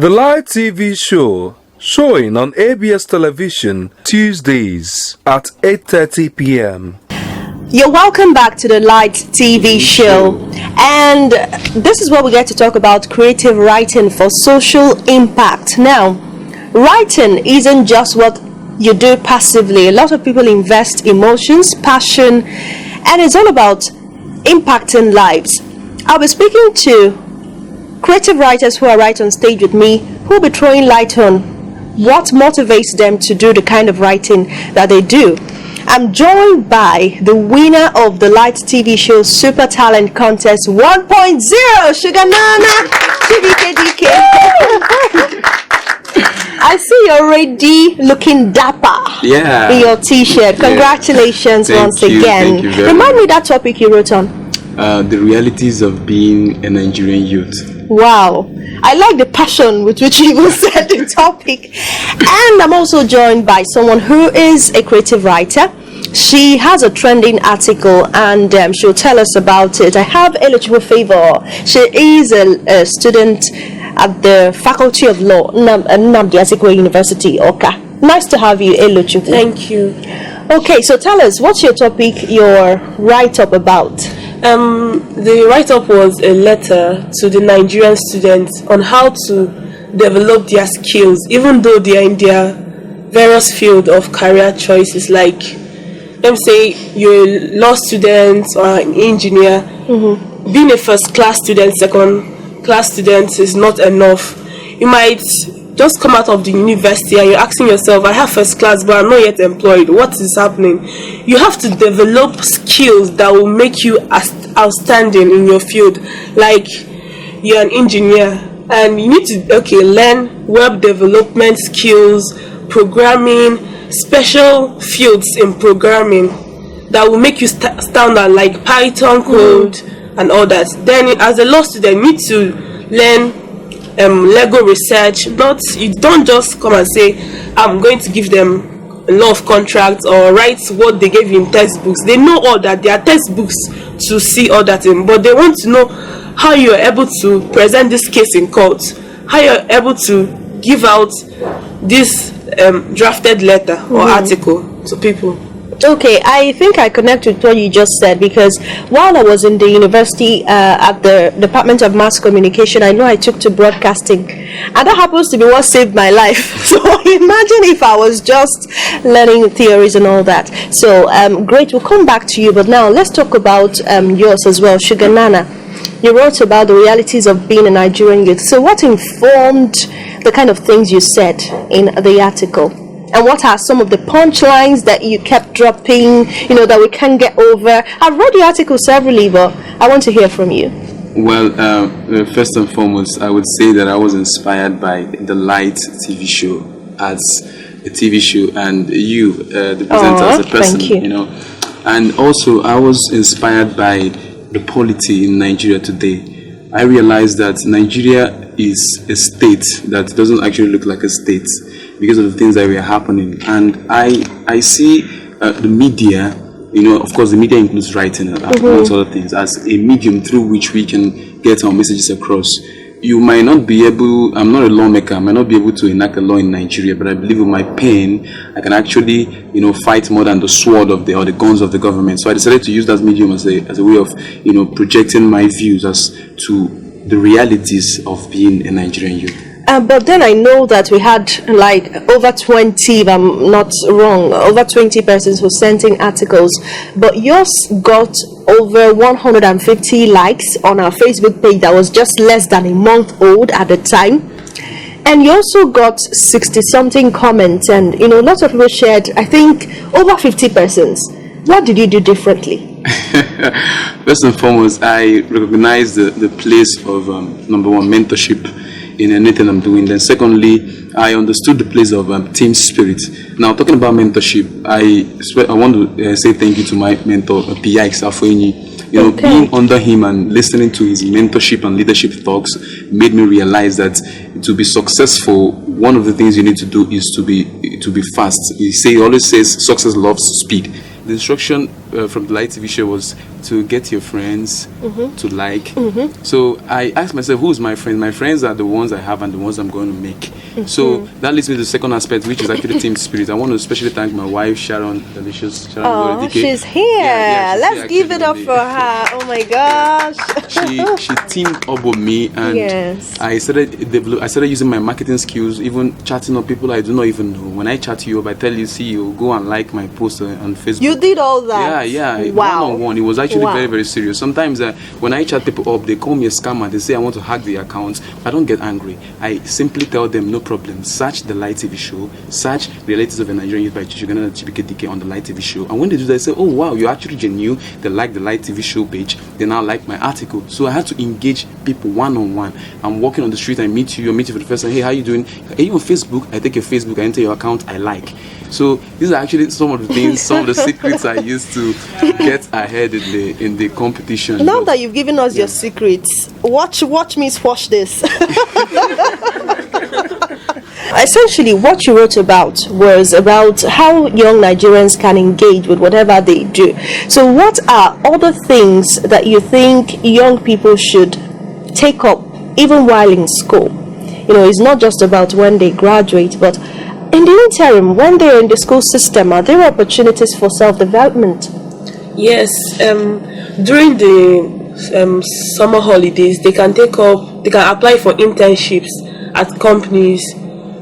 The live TV show showing on ABS television Tuesdays at 8:30 p.m. You're welcome back to the Light TV show, and this is where we get to talk about creative writing for social impact. Now, writing isn't just what you do passively. A lot of people invest emotions, passion, and it's all about impacting lives. I'll be speaking to creative writers who are right on stage with me, who will be throwing light on what motivates them to do the kind of writing that they do. I'm joined by the winner of the Light TV show Super Talent Contest 1.0, Shuganana, Chibuike, Dike. I see you're already looking dapper in your t-shirt. Congratulations once again. Thank you Remind me that topic you wrote on. The realities of being a Nigerian youth. Wow, I like the passion with which you said the topic. And I'm also joined by someone who is a creative writer. She has a trending article and she'll tell us about it. I have Elochukwu Favour. She is a student at the Faculty of Law, Nnamdi Azikiwe University, Oka. Nice to have you, Elochukwu. Thank you. Okay, so tell us, what's your topic, your write-up about? The write-up was a letter to the Nigerian students on how to develop their skills, even though they are in their various field of career choices. Like, let me say you're a law student or an engineer. Being a first-class student, second-class student is not enough. You might just come out of the university and you're asking yourself, I have first class but I'm not yet employed. What is happening? You have to develop skills that will make you outstanding in your field. Like, you're an engineer and you need to learn web development skills, programming, special fields in programming that will make you stand out, like Python code and all that. Then as a law student, you need to learn Lego research. You don't just come and say, I'm going to give them a law of contracts or write what they gave you in textbooks. They know all that. There are textbooks to see all that in, but they want to know how you're able to present this case in court, how you're able to give out this drafted letter or article to people. Okay, I think I connect with what you just said, because while I was in the university at the Department of Mass Communication, I know I took to broadcasting, and that happens to be what saved my life. So imagine if I was just learning theories and all that. So great, we'll come back to you, but now let's talk about yours as well, Shuganana. You wrote about the realities of being a Nigerian youth. So what informed the kind of things you said in the article? And what are some of the punchlines that you kept dropping, that we can't get over? I've read the article severally, but I want to hear from you. Well, first and foremost, I would say that I was inspired by the Light TV show as a TV show, and you, the presenter, as a person, thank you. And also, I was inspired by the polity in Nigeria today. I realized that Nigeria is a state that doesn't actually look like a state, because of the things that were happening. And I see the media, of course the media includes writing and amongst other things, as a medium through which we can get our messages across. You might not be able, I'm not a lawmaker, I might not be able to enact a law in Nigeria, but I believe with my pen, I can actually, fight more than the sword of the guns of the government. So I decided to use that medium as a way of, projecting my views as to the realities of being a Nigerian youth. But then I know that we had over 20, if I'm not wrong, over 20 persons who sent in articles, but yours got over 150 likes on our Facebook page that was just less than a month old at the time. And you also got 60-something comments, and lots of people shared, I think, over 50 persons. What did you do differently? First and foremost, I recognize the place of, number one, mentorship in anything I'm doing. Then secondly, I understood the place of team spirit. Now, talking about mentorship, I want to say thank you to my mentor, Dike. Being under him and listening to his mentorship and leadership talks made me realize that to be successful, one of the things you need to do is to be fast. He always says success loves speed. the instruction from the light TV show was to get your friends to like. So I asked myself, who's my friend? My friends are the ones I have and the ones I'm going to make. So that leads me to the second aspect, which is actually team spirit. I want to especially thank my wife, Sharon, delicious Sharon. Oh, Dike. she's here. Yeah, Let's give it up for her. Oh my gosh. She teamed up with me, and Yes. I started using my marketing skills, even chatting up people I do not even know. When I chat you up, I tell you, see, you go and like my post on Facebook. You did all that? Yeah. Wow. One-on-one. It was actually Wow. very, very serious. Sometimes when I chat people up, they call me a scammer. They say I want to hack the accounts. I don't get angry. I simply tell them, no problem. Search the Light TV show. Search Realities of a Nigerian Youth by Shuganana and Chibuike Dike on the Light TV show. And when they do that, they say, oh wow, you're actually genuine. They like the Light TV show page. They now like my article. So I had to engage people one-on-one. I'm walking on the street, I meet you for the first time. Hey, how you doing? Are you on Facebook? I take your Facebook, I enter your account, I like. So these are actually some of the things, some of the secrets I used to get ahead in the competition. Now that you've given us your secrets, watch me squash this. Essentially, what you wrote about was about how young Nigerians can engage with whatever they do. So what are other things that you think young people should take up even while in school? You know, it's not just about when they graduate, but in the interim, when they're in the school system, are there opportunities for self-development? Yes, during the summer holidays, they can apply for internships at companies,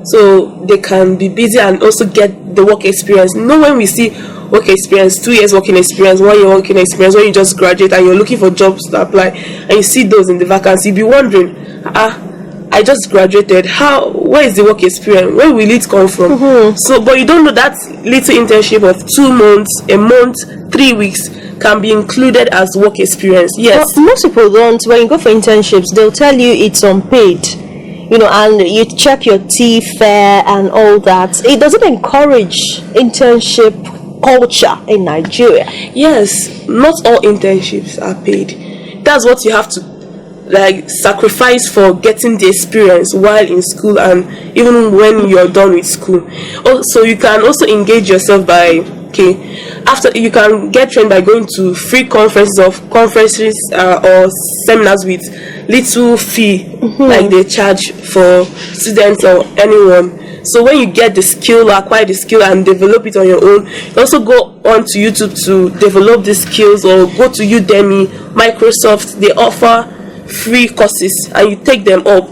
so they can be busy and also get the work experience. You know, when we see work experience, 2 years working experience, 1 year working experience, when you just graduate and you're looking for jobs to apply, and you see those in the vacancy, you'll be wondering, I just graduated. Where is the work experience? Where will it come from? So, but you don't know that little internship of 2 months, a month, 3 weeks can be included as work experience. Yes. Well, most people don't. When you go for internships, they'll tell you it's unpaid. You know, and you check your fare and all that. It doesn't encourage internship culture in Nigeria. Yes, not all internships are paid. That's what you have to sacrifice for getting the experience while in school and even when you're done with school. Also, you can also engage yourself by after you can get trained by going to free conferences or seminars with little fee, like they charge for students or anyone. So when you get the skill, acquire the skill and develop it on your own, you also go on to YouTube to develop the skills, or go to Udemy, Microsoft. They offer free courses and you take them up.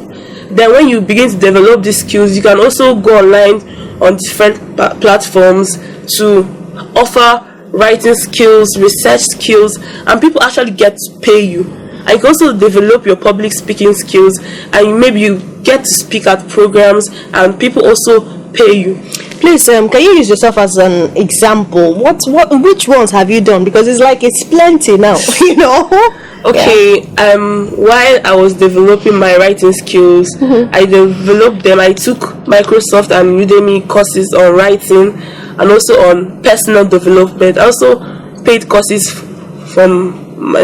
Then when you begin to develop these skills, you can also go online on different platforms to offer writing skills, research skills, and people actually get to pay you. And you can also develop your public speaking skills, and maybe you get to speak at programs and people also pay you. Please, can you use yourself as an example? Which ones have you done? Because it's plenty now, you know. Okay, while I was developing my writing skills, I developed them. I took Microsoft and Udemy courses on writing and also on personal development. I also paid courses from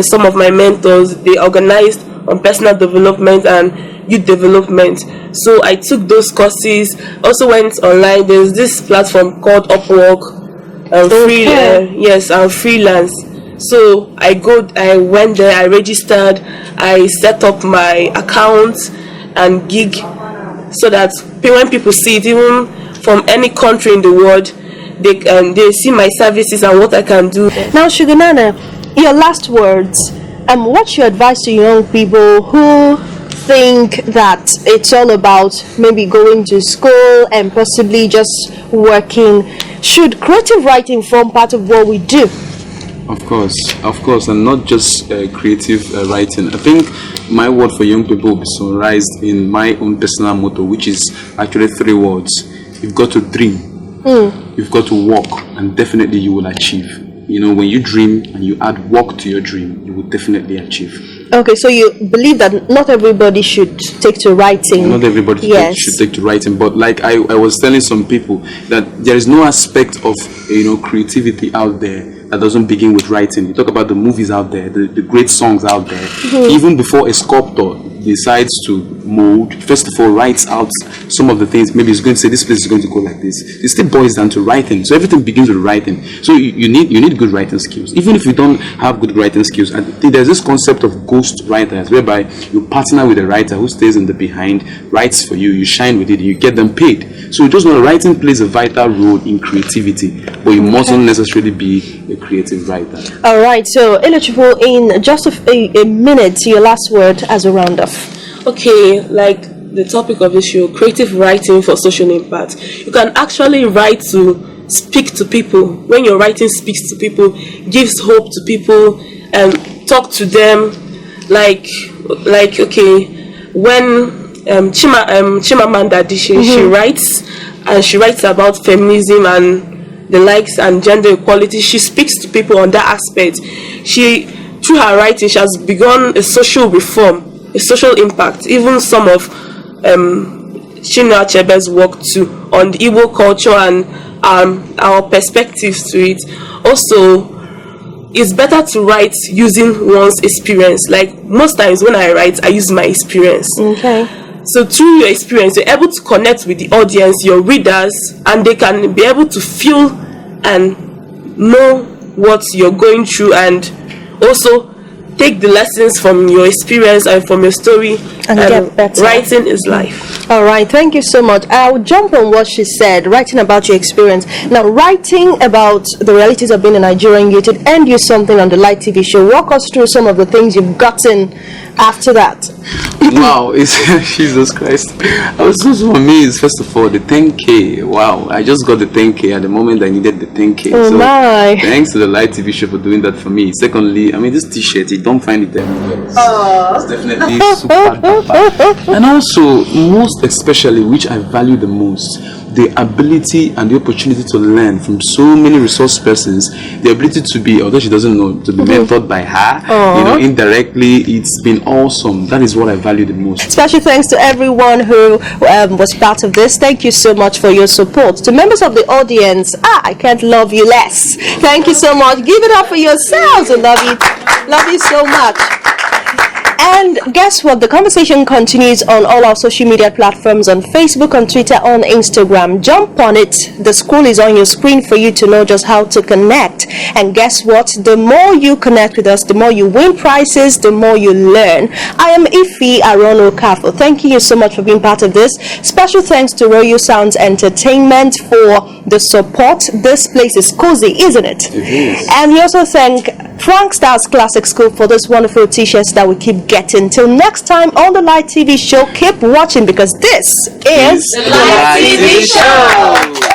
some of my mentors. They organized on personal development and youth development. So I took those courses. Also went online. There's this platform called Upwork, and Freelance. So I went there, I registered, I set up my account and gig, so that when people see it, even from any country in the world, they see my services and what I can do. Now, Shuganana, your last words. What's your advice to young people who think that it's all about maybe going to school and possibly just working? Should creative writing form part of what we do? Of course, and not just creative writing. I think my word for young people will be summarized in my own personal motto, which is actually 3 words. You've got to dream, you've got to work, and definitely you will achieve. You know, when you dream and you add work to your dream, you will definitely achieve. Okay, so you believe that not everybody should take to writing. Not everybody should take to writing, but like I was telling some people that there is no aspect of creativity out there that doesn't begin with writing. You talk about the movies out there, the great songs out there. Even before a sculptor decides to mold, first of all, writes out some of the things. Maybe it's going to say this place is going to go like this. It still boils down to writing. So everything begins with writing. So you need good writing skills. Even if you don't have good writing skills, I think there's this concept of ghost writers, whereby you partner with a writer who stays in the behind, writes for you, you shine with it, you get them paid. So just know writing plays a vital role in creativity, but you mustn't necessarily be a creative writer. All right, so Elochukwu, in just a minute, your last word as a roundup. Okay, like the topic of the show, creative writing for social impact. You can actually write to speak to people. When your writing speaks to people, gives hope to people, and talk to them. Like okay, when Chimamanda Dike, she writes, and she writes about feminism and the likes and gender equality. She speaks to people on that aspect. She, through her writing, she has begun a social reform, a social impact. Even some of Chinua Achebe's work too on the Igbo culture and our perspectives to it. Also, it's better to write using one's experience. Like most times when I write, I use my experience. Okay. So through your experience, you're able to connect with the audience, your readers, and they can be able to feel and know what you're going through, and also take the lessons from your experience and from your story. And get better. Writing is life. All right, thank you so much. I'll jump on what she said, writing about your experience. Now, writing about the realities of being a Nigerian youth, it earned you something on the Light TV show. Walk us through some of the things you've gotten after that. Wow, it's Jesus Christ. I was so amazed. First of all, the 10K. Wow, I just got the 10K at the moment I needed the 10K. Oh so my. Thanks to the Light TV show for doing that for me. Secondly, I mean, this t-shirt, you don't find it anywhere. It's definitely super duper. And also, most especially, which I value the most, the ability and the opportunity to learn from so many resource persons, the ability to be, although she doesn't know, to be mentored by her, you know, indirectly. It's been awesome. That is what I value the most. Special thanks to everyone who was part of this. Thank you so much for your support. To members of the audience, I can't love you less. Thank you so much. Give it up for yourselves. I love you so much. And guess what? The conversation continues on all our social media platforms, on Facebook, on Twitter, on Instagram. Jump on it. The scroll is on your screen for you to know just how to connect. And guess what? The more you connect with us, the more you win prizes, the more you learn. I am Ife Arono Kafo. Thank you so much for being part of this. Special thanks to Royal Sounds Entertainment for the support. This place is cozy, isn't it? It is. And we also thank Frank Stars Classic School for this wonderful t-shirts that we keep getting. Till next time on the Light TV show, keep watching, because this is The Light TV show.